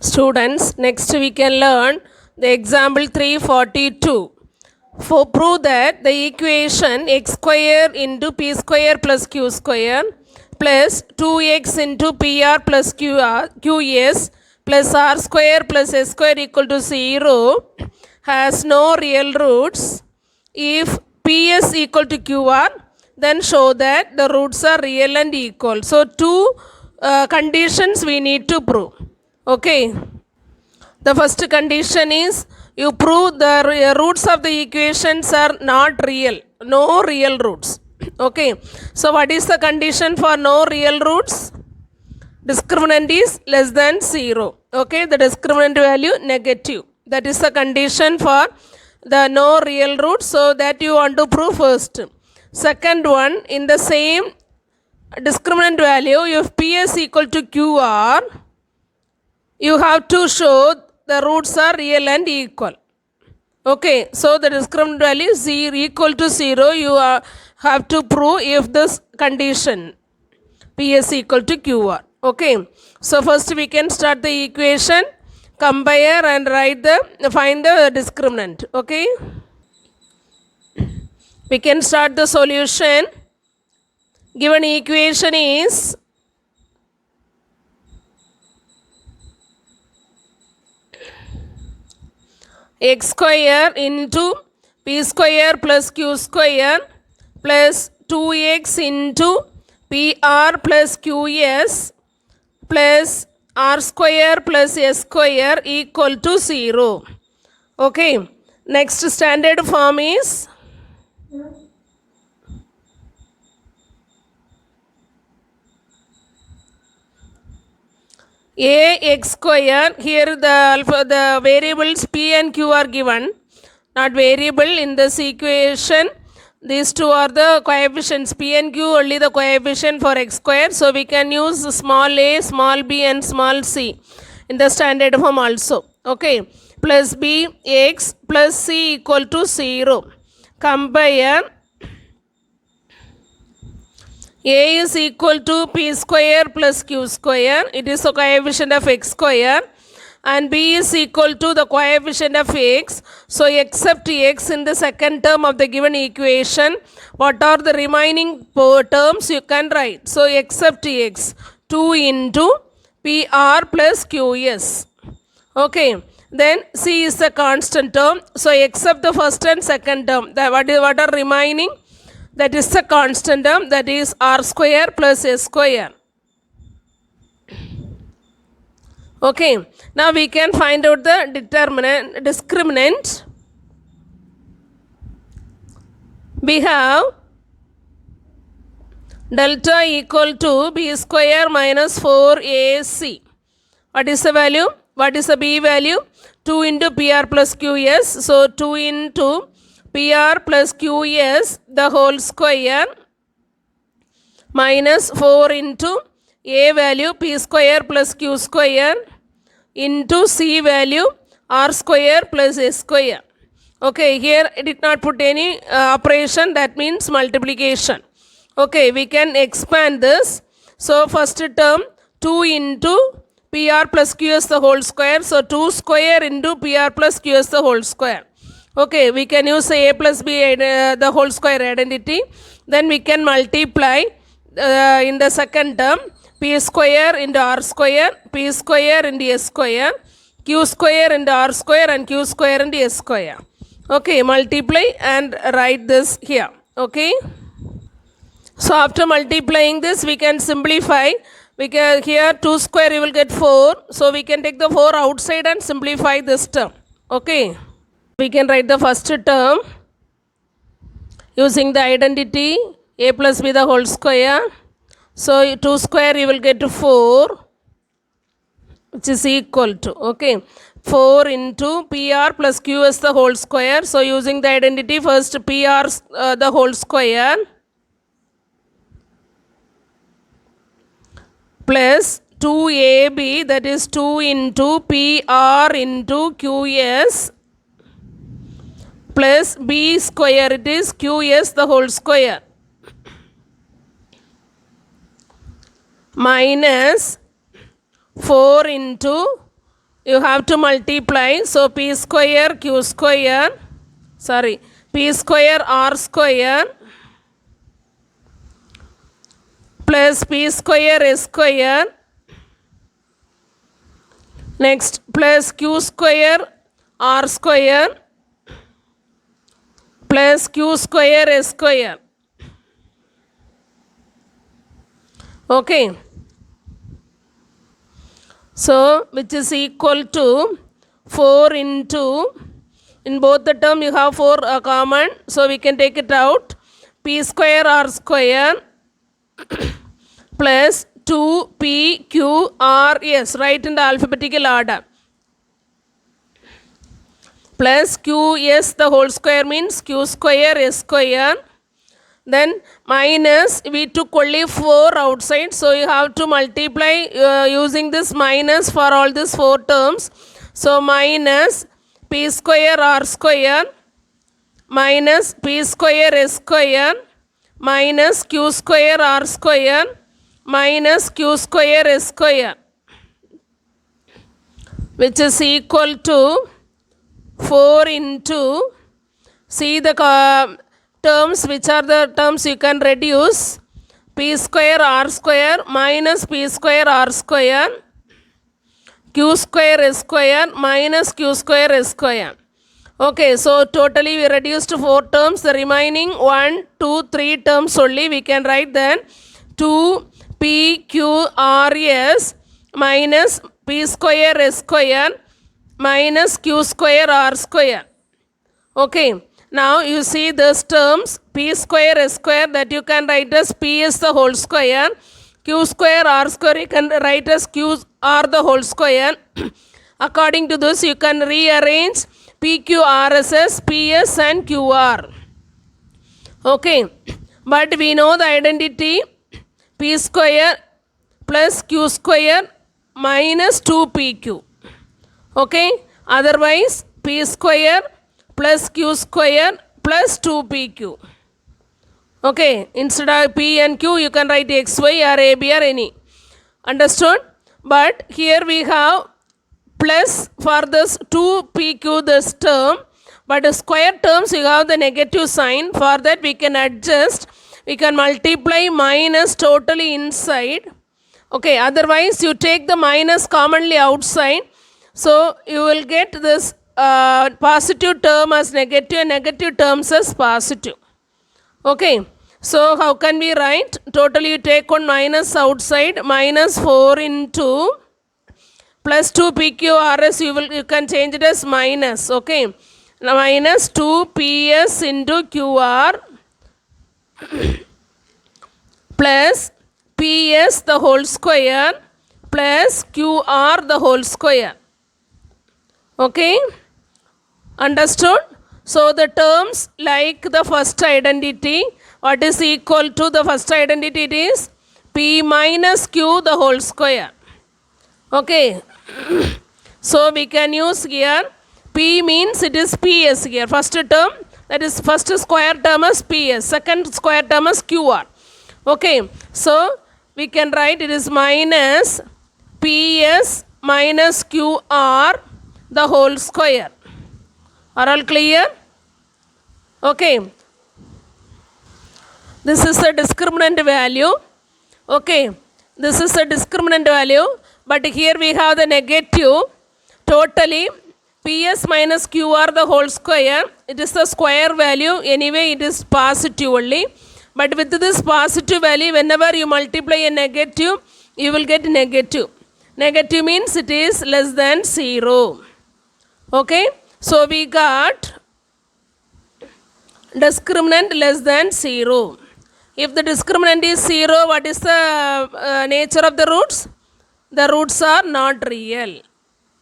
Students, next we can learn the example 342. For prove that the equation x square into p square plus q square plus 2x into pr plus qs plus r square plus s square equal to 0 has no real roots. If ps equal to qr, then show that the roots are real and equal. So two conditions we need to prove. Okay. The first condition is you prove the roots of the equations are not real. No real roots. Okay. So what is the condition for no real roots? Discriminant is less than 0. Okay. The discriminant value negative. That is the condition for the no real roots. So that you want to prove first. Second one, in the same discriminant value, if ps equal to qr, you have to show the roots are real and equal. Okay, so the discriminant value is equal to 0. You have to prove if this condition ps equal to qr. Okay, so first we can start the equation, compare and find the discriminant. Okay, we can start the solution. Given equation is x square into p square plus q square plus 2x into pr plus qs plus r square plus s square equal to 0. Okay. Next standard form is ax square. Here the variables p and q are given, not variable in this equation. These two are the coefficients, p and q only the coefficient for x square. So we can use small a, small b and small c in the standard form also. Okay, plus b x plus c equal to 0. Compare a is equal to p square plus q square. It is the coefficient of x square. And b is equal to the coefficient of x. So except x in the second term of the given equation, what are the remaining terms you can write? So except x, 2 into pr plus qs. Okay. Then c is the constant term. So except the first and second term, what are remaining? That is the constant term, that is r square plus s square. Okay, now we can find out the discriminant. We have delta equal to b square minus 4ac. What is the value? What is the b value? 2 into pr plus qs. So 2 into pr plus qs the whole square minus 4 into a value p square plus q square into c value r square plus s square. Okay, here I did not put any operation, that means multiplication. Okay, we can expand this. So first term 2 into pr plus qs the whole square. So 2 square into pr plus qs the whole square. Okay, we can use a plus b the whole square identity. Then we can multiply in the second term p square into r square, p square into s square, q square into r square and q square into s square. Okay, multiply and write this here. Okay. So after multiplying this, we can simplify. We can here 2 square you will get 4. So we can take the 4 outside and simplify this term. Okay. We can write the first term using the identity a plus b the whole square. So 2 square you will get 4, which is equal to, okay, 4 into pr plus qs the whole square. So using the identity, first pr the whole square plus 2ab, that is 2 into pr into qs plus b square, it is qs the whole square, minus 4 into you have to multiply. So p square q square, sorry, p square r square plus p square s square, next plus q square r square plus q square s square. Okay. So which is equal to 4 into, in both the term you have 4 common, so we can take it out, p square r square plus 2pqrs, right in the alphabetical order, plus qs the whole square means q square s square, then minus, we took only 4 outside, so you have to multiply using this minus for all these 4 terms. So minus p square r square minus p square s square minus q square r square minus q square s square, which is equal to 4 into, see the terms, which are the terms you can reduce, p square r square minus p square r square, q square s square minus q square s square. Okay, so totally we reduced 4 terms, the remaining 1, 2, 3 terms only we can write then 2pqrs minus p square s square minus q square r square. Okay. Now you see those terms, p square s square, that you can write as ps the whole square, q square r square you can write as q r the whole square. According to this you can rearrange pqrs as ps and qr. Okay, but we know the identity, p square plus q square minus 2pq. Okay, otherwise p square plus q square plus 2pq. Okay, instead of p and q you can write xy or ab or any. Understood? But here we have plus for this 2pq this term, but the square terms you have the negative sign. For that we can adjust, we can multiply minus totally inside. Okay, otherwise you take the minus commonly outside, so you will get this positive term as negative and negative terms as positive. Okay, so how can we write? Totally you take one minus outside, minus 4 into plus 2pqrs, you can change it as minus. Okay, now minus 2ps into qr plus ps the whole square plus qr the whole square. Okay, understood? So the terms like the first identity, what is equal to the first identity, it is p minus q the whole square. Okay, so we can use here p means it is ps here, first term, that is first square term as ps, second square term as qr. Okay, so we can write it is minus ps minus qr the whole square. Are all clear? Okay, this is the discriminant value. Okay, this is the discriminant value, but here we have the negative. Totally ps minus qr the whole square, it is the square value, anyway it is positive only, but with this positive value whenever you multiply a negative you will get negative. Negative means it is less than 0. Okay, so we got discriminant less than 0. If the discriminant is 0, what is the nature of the roots? The roots are not real.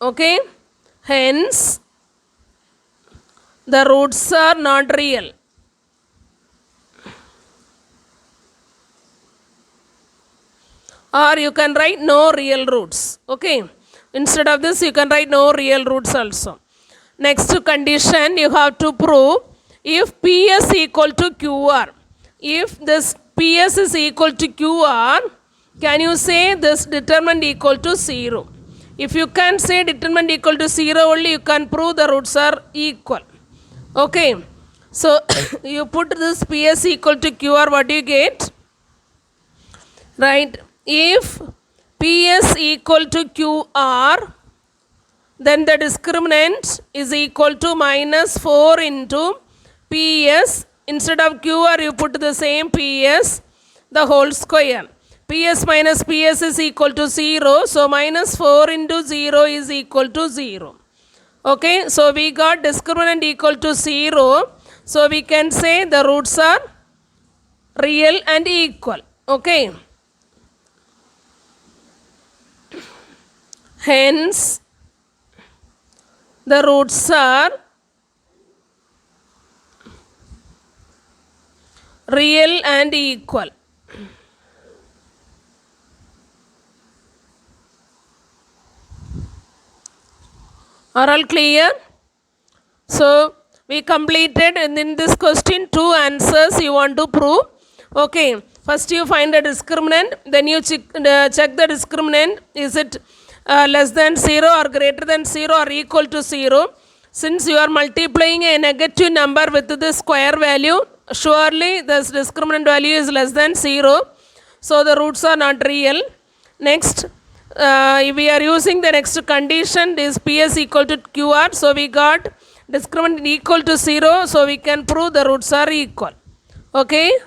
Okay, hence the roots are not real. Or you can write no real roots. Okay, instead of this you can write no real roots also. Next condition you have to prove, if ps equal to qr, if this ps is equal to qr, can you say this determinant equal to 0? If you can say determinant equal to 0 only, you can prove the roots are equal. Okay. So, you put this PS equal to QR, what do you get? Right. If PS equal to QR, then the discriminant is equal to minus 4 into PS. Instead of QR, you put the same PS, the whole square. PS minus PS is equal to 0. So, minus 4 into 0 is equal to 0. Okay. So, we got discriminant equal to 0. So, we can say the roots are real and equal. Okay. Hence, the roots are real and equal. Are all clear? So, we completed in this question 2 answers you want to prove. Okay. First you find the discriminant, then you check the discriminant. Is it less than 0 or greater than 0 or equal to 0? Since you are multiplying a negative number with the square value, surely this discriminant value is less than 0. So, the roots are not real. Next, we are using the next condition, this PS equal to QR. So, we got discriminant equal to 0. So, we can prove the roots are equal. Okay.